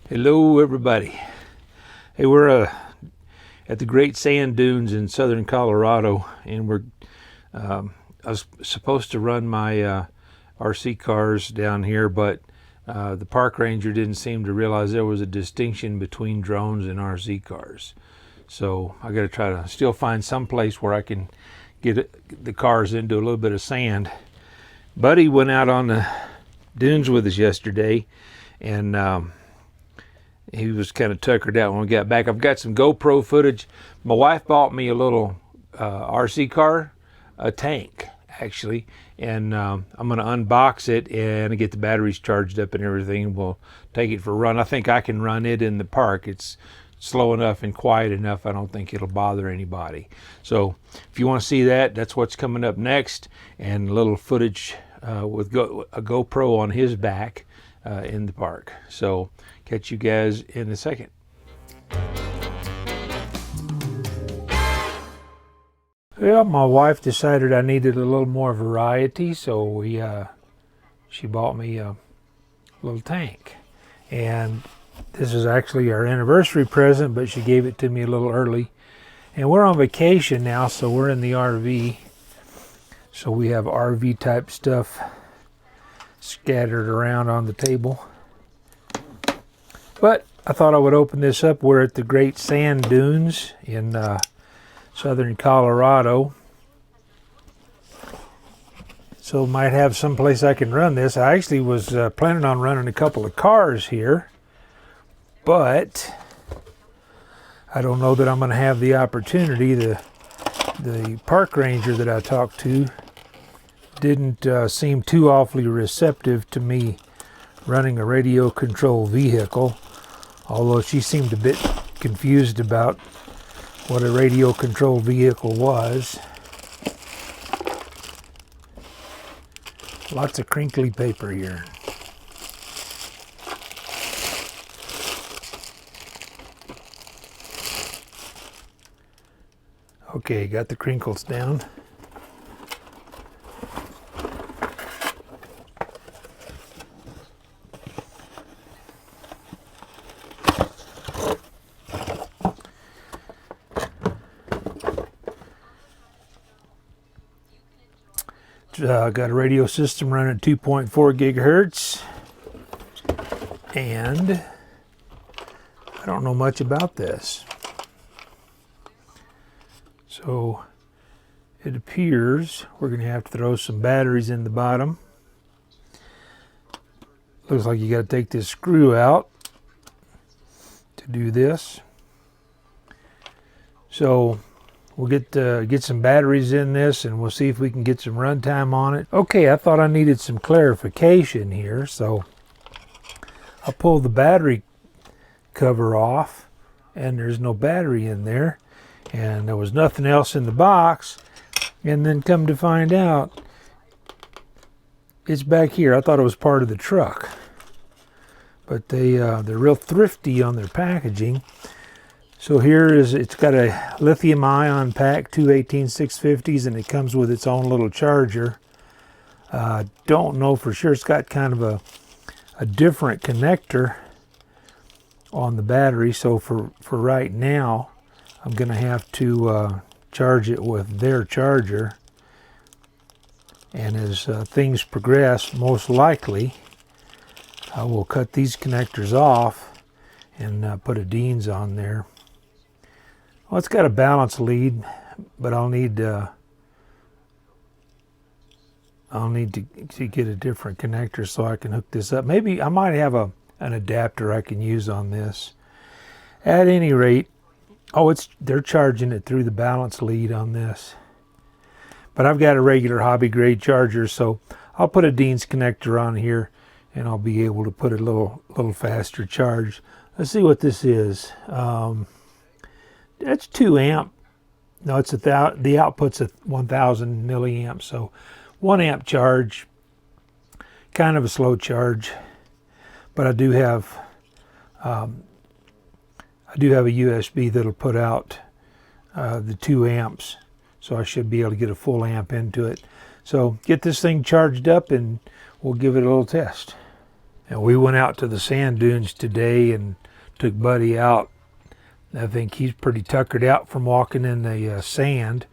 Hello everybody. Hey, we're at the Great Sand Dunes in southern Colorado, and I was supposed to run my RC cars down here, but the park ranger didn't seem to realize there was a distinction between drones and RC cars. So I got to try to still find some place where I can get the cars into a little bit of sand. Buddy went out on the dunes with us yesterday, and he was kind of tuckered out when we got back. I've got some GoPro footage. My wife bought me a little RC car, a tank actually, and I'm going to unbox it and get the batteries charged up and everything. We'll take it for a run. I think I can run it in the park. It's slow enough and quiet enough. I don't think it'll bother anybody. So if you want to see that, that's what's coming up next, and a little footage with a GoPro on his back in the park. So catch you guys in a second. Well, my wife decided I needed a little more variety, so she bought me a little tank. And this is actually our anniversary present, but she gave it to me a little early. And we're on vacation now, so we're in the RV. So we have RV type stuff scattered around on the table. But I thought I would open this up. We're at the Great Sand Dunes in southern Colorado. So might have some place I can run this. I actually was planning on running a couple of cars here, but I don't know that I'm going to have the opportunity. The park ranger that I talked to didn't seem too awfully receptive to me running a radio controlled vehicle, although she seemed a bit confused about what a radio controlled vehicle was. Lots of crinkly paper here. Okay, got the crinkles down. Got a radio system running at 2.4 gigahertz, and I don't know much about this. So it appears we're going to have to throw some batteries in the bottom. Looks like you got to take this screw out to do this. So we'll get some batteries in this, and we'll see if we can get some runtime on it. Okay, I thought I needed some clarification here, so I'll pull the battery cover off, and there's no battery in there, and there was nothing else in the box. And then come to find out, it's back here. I thought it was part of the truck, but they're real thrifty on their packaging. So here it's got a lithium ion pack, two 18650s, and it comes with its own little charger. Don't know for sure. It's got kind of a different connector on the battery. So for right now, I'm going to have to charge it with their charger. And as things progress, most likely, I will cut these connectors off and put a Dean's on there. Well, it's got a balance lead, but I'll need to get a different connector so I can hook this up. Maybe I might have an adapter I can use on this. At any rate, they're charging it through the balance lead on this. But I've got a regular hobby grade charger, so I'll put a Dean's connector on here, and I'll be able to put a little faster charge. Let's see what this is. That's 2 amp. No, it's the output's a 1000 milliamps, so 1 amp charge. Kind of a slow charge, but I do have a USB that'll put out the 2 amps, so I should be able to get a full amp into it. So get this thing charged up, and we'll give it a little test. And we went out to the sand dunes today and took Buddy out. I think he's pretty tuckered out from walking in the sand.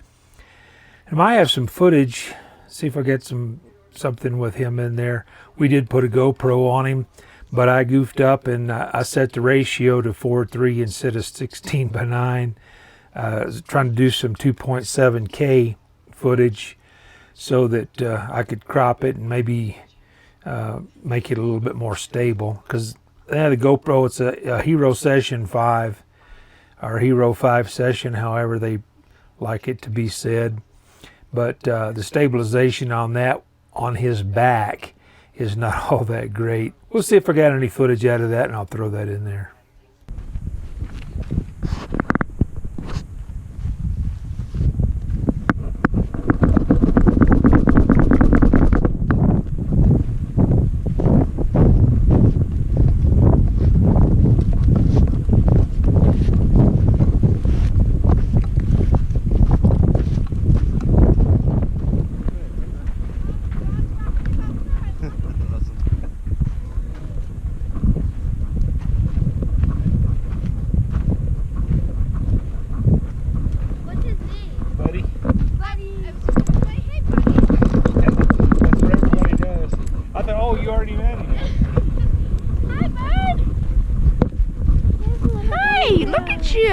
I might have some footage, see if I get something with him in there. We did put a GoPro on him, but I goofed up and I set the ratio to 4:3 instead of 16:9. Trying to do some 2.7K footage so that I could crop it and maybe make it a little bit more stable. Because the GoPro, it's a Hero Session 5, or Hero 5 Session, however they like it to be said. But the stabilization on that, on his back, is not all that great. We'll see if I got any footage out of that, and I'll throw that in there.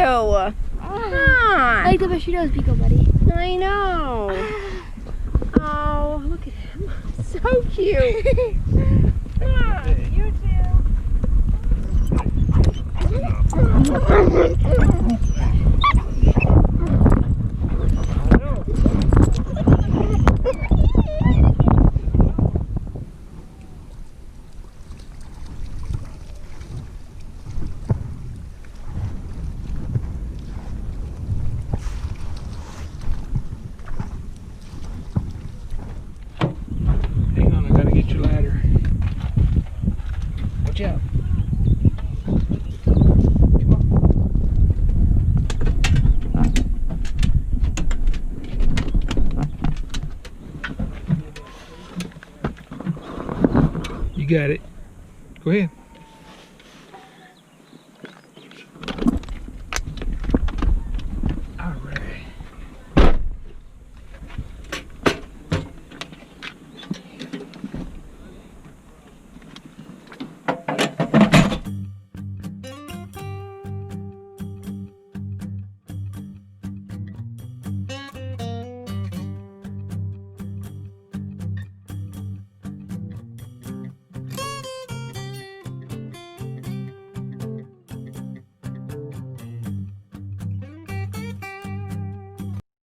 I like the way she does, Pico, buddy. I know. Oh, look at him. So cute. Ah, you Yeah. You got it. Go ahead.